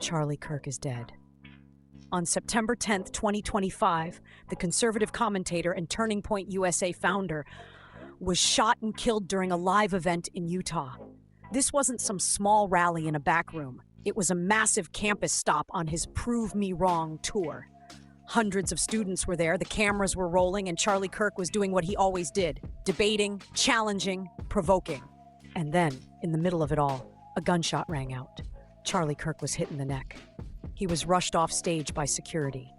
Charlie Kirk is dead. On September 10th, 2025, the conservative commentator and Turning Point USA founder was shot and killed during a live event in Utah. This wasn't some small rally in a back room. It was a massive campus stop on his Prove Me Wrong tour. Hundreds of students were there, the cameras were rolling, and Charlie Kirk was doing what he always did, debating, challenging, provoking. And then, in the middle of it all, a gunshot rang out. Charlie Kirk was hit in the neck. He was rushed off stage by security.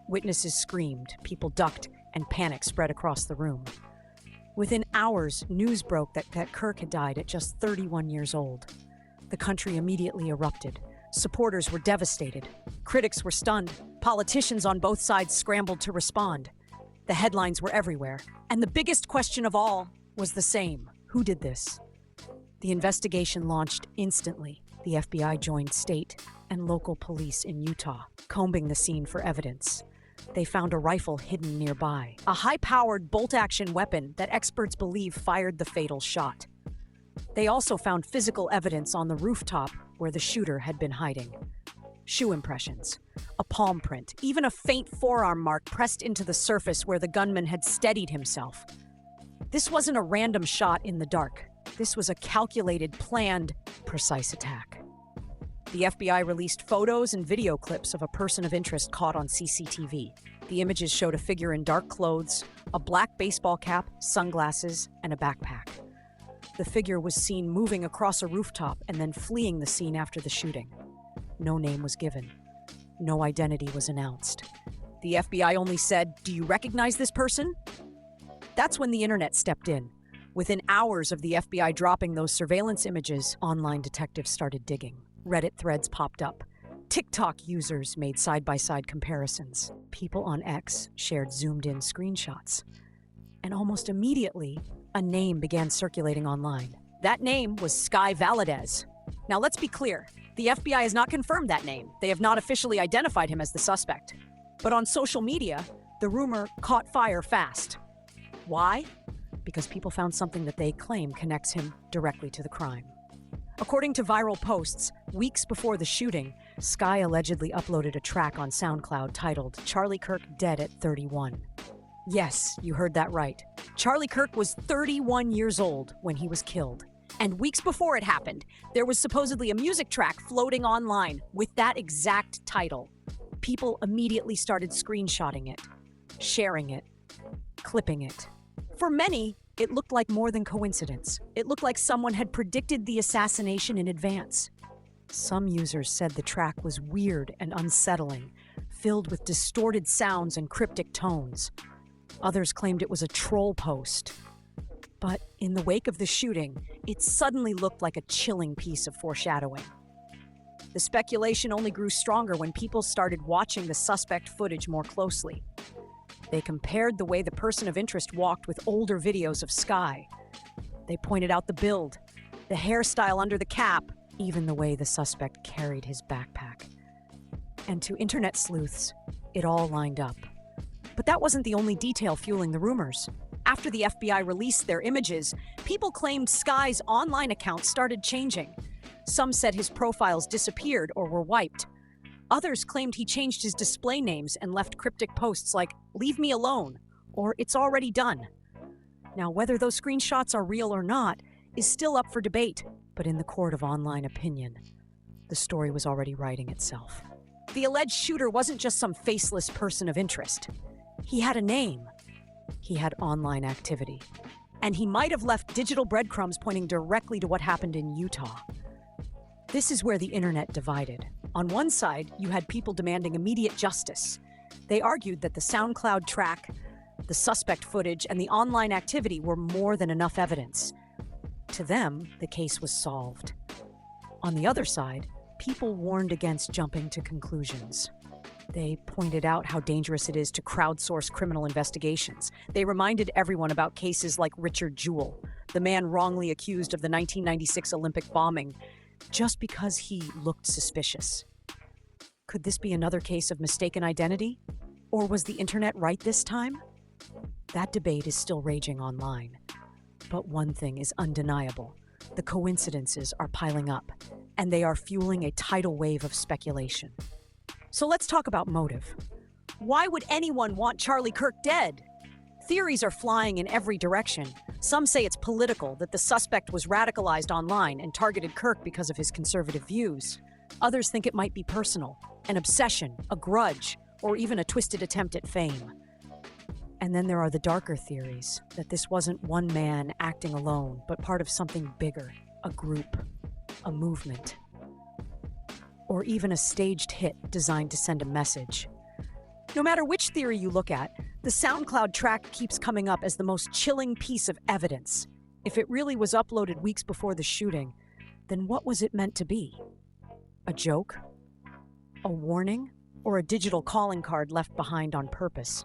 Witnesses screamed, people ducked, and panic spread across the room. Within hours, news broke that Kirk had died at just 31 years old. The country immediately erupted. Supporters were devastated. Critics were stunned. Politicians on both sides scrambled to respond. The headlines were everywhere. And the biggest question of all was the same. Who did this? The investigation launched instantly. The FBI joined state and local police in Utah, combing the scene for evidence. They found a rifle hidden nearby, a high-powered bolt-action weapon that experts believe fired the fatal shot. They also found physical evidence on the rooftop where the shooter had been hiding. Shoe impressions, a palm print, even a faint forearm mark pressed into the surface where the gunman had steadied himself. This wasn't a random shot in the dark. This was a calculated, planned, precise attack. The FBI released photos and video clips of a person of interest caught on CCTV. The images showed a figure in dark clothes, a black baseball cap, sunglasses, and a backpack. The figure was seen moving across a rooftop and then fleeing the scene after the shooting. No name was given. No identity was announced. The FBI only said, "Do you recognize this person?" That's when the internet stepped in. Within hours of the FBI dropping those surveillance images, online detectives started digging. Reddit threads popped up. TikTok users made side-by-side comparisons. People on X shared zoomed-in screenshots. And almost immediately, a name began circulating online. That name was Sky Valadez. Now let's be clear, the FBI has not confirmed that name. They have not officially identified him as the suspect. But on social media, the rumor caught fire fast. Why? Because people found something that they claim connects him directly to the crime. According to viral posts, weeks before the shooting, Sky allegedly uploaded a track on SoundCloud titled "Charlie Kirk Dead at 31." Yes, you heard that right. Charlie Kirk was 31 years old when he was killed. And weeks before it happened, there was supposedly a music track floating online with that exact title. People immediately started screenshotting it, sharing it, clipping it. For many, it looked like more than coincidence. It looked like someone had predicted the assassination in advance. Some users said the track was weird and unsettling, filled with distorted sounds and cryptic tones. Others claimed it was a troll post. But in the wake of the shooting, it suddenly looked like a chilling piece of foreshadowing. The speculation only grew stronger when people started watching the suspect footage more closely. They compared the way the person of interest walked with older videos of Sky. They pointed out the build, the hairstyle under the cap, even the way the suspect carried his backpack. And to internet sleuths, it all lined up. But that wasn't the only detail fueling the rumors. After the FBI released their images, people claimed Sky's online account started changing. Some said his profiles disappeared or were wiped. Others claimed he changed his display names and left cryptic posts like, "Leave me alone," or "It's already done." Now, whether those screenshots are real or not is still up for debate, but in the court of online opinion, the story was already writing itself. The alleged shooter wasn't just some faceless person of interest. He had a name. He had online activity. And he might have left digital breadcrumbs pointing directly to what happened in Utah. This is where the internet divided. On one side, you had people demanding immediate justice. They argued that the SoundCloud track, the suspect footage, and the online activity were more than enough evidence. To them, the case was solved. On the other side, people warned against jumping to conclusions. They pointed out how dangerous it is to crowdsource criminal investigations. They reminded everyone about cases like Richard Jewell, the man wrongly accused of the 1996 Olympic bombing, just because he looked suspicious. Could this be another case of mistaken identity? Or was the internet right this time? That debate is still raging online. But one thing is undeniable. The coincidences are piling up. and they are fueling a tidal wave of speculation. So let's talk about motive. Why would anyone want Charlie Kirk dead? Theories are flying in every direction. Some say it's political, that the suspect was radicalized online and targeted Kirk because of his conservative views. Others think it might be personal, an obsession, a grudge, or even a twisted attempt at fame. And then there are the darker theories, that this wasn't one man acting alone, but part of something bigger, a group, a movement, or even a staged hit designed to send a message. No matter which theory you look at, the SoundCloud track keeps coming up as the most chilling piece of evidence. If it really was uploaded weeks before the shooting, then what was it meant to be? A joke? A warning? Or a digital calling card left behind on purpose?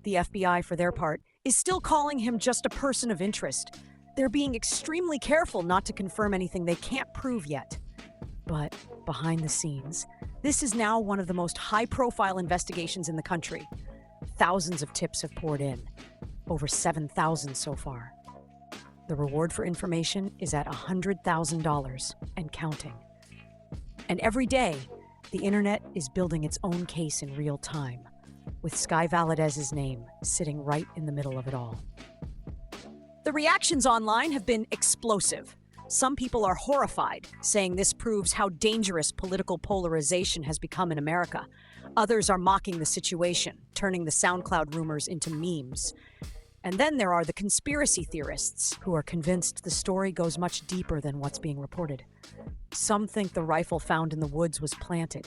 The FBI, for their part, is still calling him just a person of interest. They're being extremely careful not to confirm anything they can't prove yet. But behind the scenes, this is now one of the most high-profile investigations in the country. Thousands of tips have poured in, over 7,000 so far. The reward for information is at $100,000 and counting. And every day, the internet is building its own case in real time, with Sky Valadez's name sitting right in the middle of it all. The reactions online have been explosive. Some people are horrified, saying this proves how dangerous political polarization has become in America. Others are mocking the situation, turning the SoundCloud rumors into memes. And then there are the conspiracy theorists, who are convinced the story goes much deeper than what's being reported. Some think the rifle found in the woods was planted.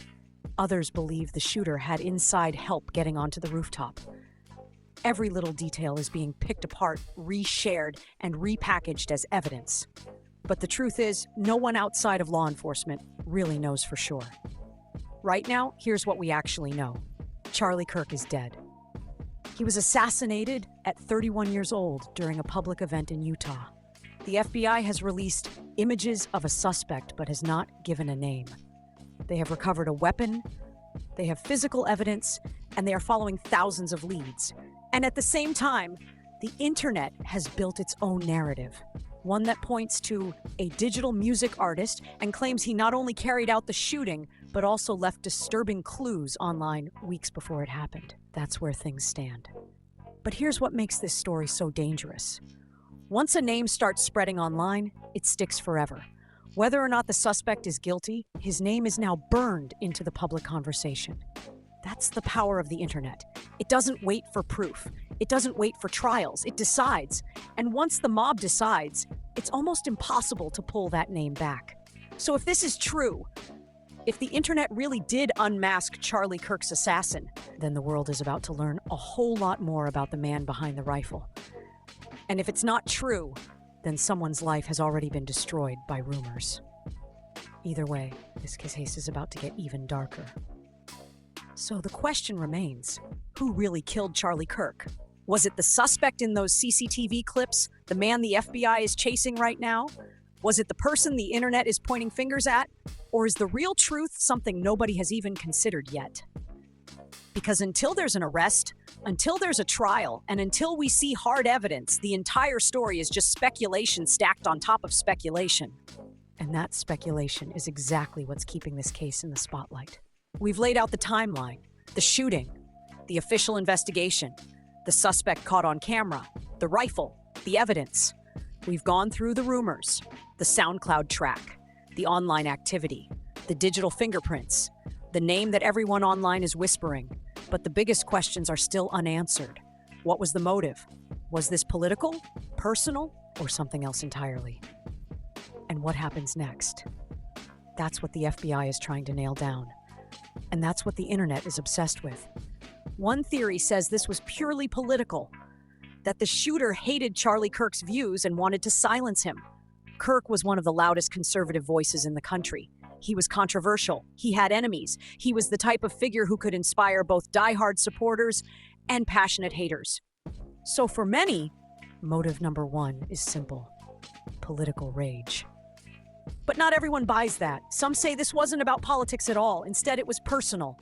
Others believe the shooter had inside help getting onto the rooftop. Every little detail is being picked apart, reshared, and repackaged as evidence. But the truth is, no one outside of law enforcement really knows for sure. Right now, here's what we actually know. Charlie Kirk is dead. He was assassinated at 31 years old during a public event in Utah. The FBI has released images of a suspect but has not given a name. They have recovered a weapon, they have physical evidence, and they are following thousands of leads. And at the same time, the internet has built its own narrative. One that points to a digital music artist and claims he not only carried out the shooting, but also left disturbing clues online weeks before it happened. That's where things stand. But here's what makes this story so dangerous. Once a name starts spreading online, it sticks forever. Whether or not the suspect is guilty, his name is now burned into the public conversation. That's the power of the internet. It doesn't wait for proof. It doesn't wait for trials. It decides. And once the mob decides, it's almost impossible to pull that name back. So if this is true, if the internet really did unmask Charlie Kirk's assassin, then the world is about to learn a whole lot more about the man behind the rifle. And if it's not true, then someone's life has already been destroyed by rumors. Either way, this case is about to get even darker. So the question remains, who really killed Charlie Kirk? Was it the suspect in those CCTV clips, the man the FBI is chasing right now? Was it the person the internet is pointing fingers at? Or is the real truth something nobody has even considered yet? Because until there's an arrest, until there's a trial, and until we see hard evidence, the entire story is just speculation stacked on top of speculation. And that speculation is exactly what's keeping this case in the spotlight. We've laid out the timeline, the shooting, the official investigation, the suspect caught on camera, the rifle, the evidence. We've gone through the rumors, the SoundCloud track, the online activity, the digital fingerprints, the name that everyone online is whispering. But the biggest questions are still unanswered. What was the motive? Was this political, personal, or something else entirely? And what happens next? That's what the FBI is trying to nail down. And that's what the internet is obsessed with. One theory says this was purely political, that the shooter hated Charlie Kirk's views and wanted to silence him. Kirk was one of the loudest conservative voices in the country. He was controversial. He had enemies. He was the type of figure who could inspire both diehard supporters and passionate haters. So for many, motive number one is simple: political rage. But not everyone buys that. Some say this wasn't about politics at all. Instead, it was personal.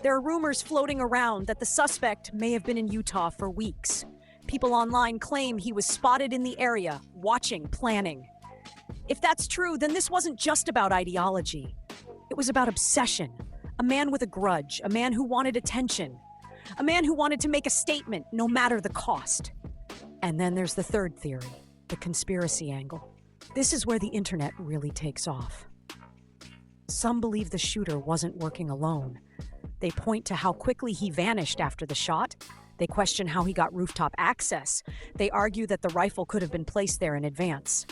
There are rumors floating around that the suspect may have been in Utah for weeks. People online claim he was spotted in the area, watching, planning. If that's true, then this wasn't just about ideology. It was about obsession. A man with a grudge, a man who wanted attention, a man who wanted to make a statement no matter the cost. And then there's the third theory, the conspiracy angle. This is where the internet really takes off. Some believe the shooter wasn't working alone. They point to how quickly he vanished after the shot. They question how he got rooftop access. They argue that the rifle could have been placed there in advance.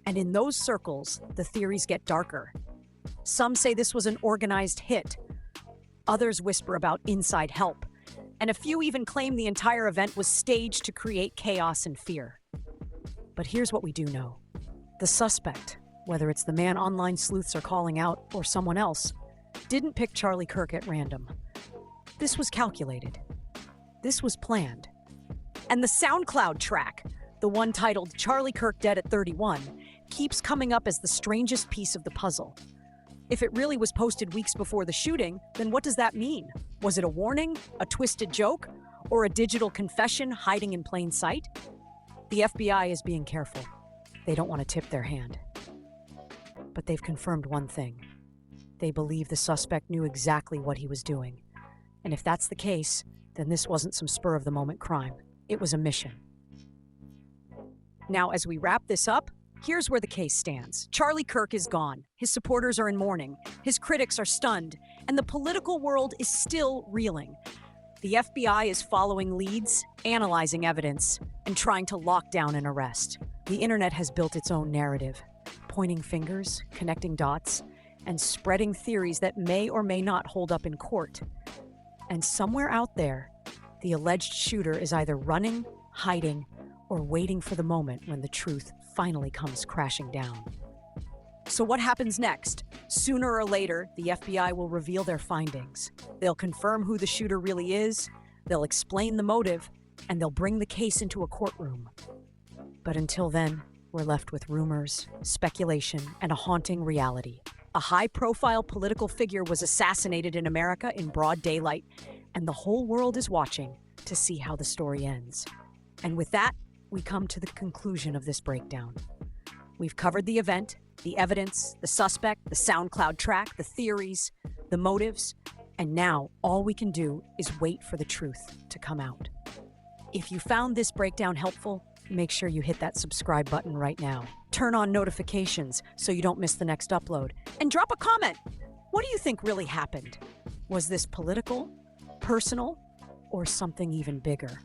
And in those circles, the theories get darker. Some say this was an organized hit. Others whisper about inside help. And a few even claim the entire event was staged to create chaos and fear. But here's what we do know. The suspect, whether it's the man online sleuths are calling out or someone else, didn't pick Charlie Kirk at random. This was calculated. This was planned. And the SoundCloud track, the one titled Charlie Kirk Dead at 31, keeps coming up as the strangest piece of the puzzle. If it really was posted weeks before the shooting, then what does that mean? Was it a warning, a twisted joke, or a digital confession hiding in plain sight? The FBI is being careful. They don't want to tip their hand. But they've confirmed one thing. They believe the suspect knew exactly what he was doing. And if that's the case, then this wasn't some spur-of-the-moment crime. It was a mission. Now, as we wrap this up, here's where the case stands. Charlie Kirk is gone. His supporters are in mourning. His critics are stunned. And the political world is still reeling. The FBI is following leads, analyzing evidence, and trying to lock down an arrest. The internet has built its own narrative, pointing fingers, connecting dots, and spreading theories that may or may not hold up in court. And somewhere out there, the alleged shooter is either running, hiding, or waiting for the moment when the truth finally comes crashing down. So what happens next? Sooner or later, the FBI will reveal their findings. They'll confirm who the shooter really is, they'll explain the motive, and they'll bring the case into a courtroom. But until then, we're left with rumors, speculation, and a haunting reality. A high-profile political figure was assassinated in America in broad daylight, and the whole world is watching to see how the story ends. And with that, we come to the conclusion of this breakdown. We've covered the event, the evidence, the suspect, the SoundCloud track, the theories, the motives, and now all we can do is wait for the truth to come out. If you found this breakdown helpful, make sure you hit that subscribe button right now. Turn on notifications so you don't miss the next upload. And drop a comment. What do you think really happened? Was this political, personal, or something even bigger?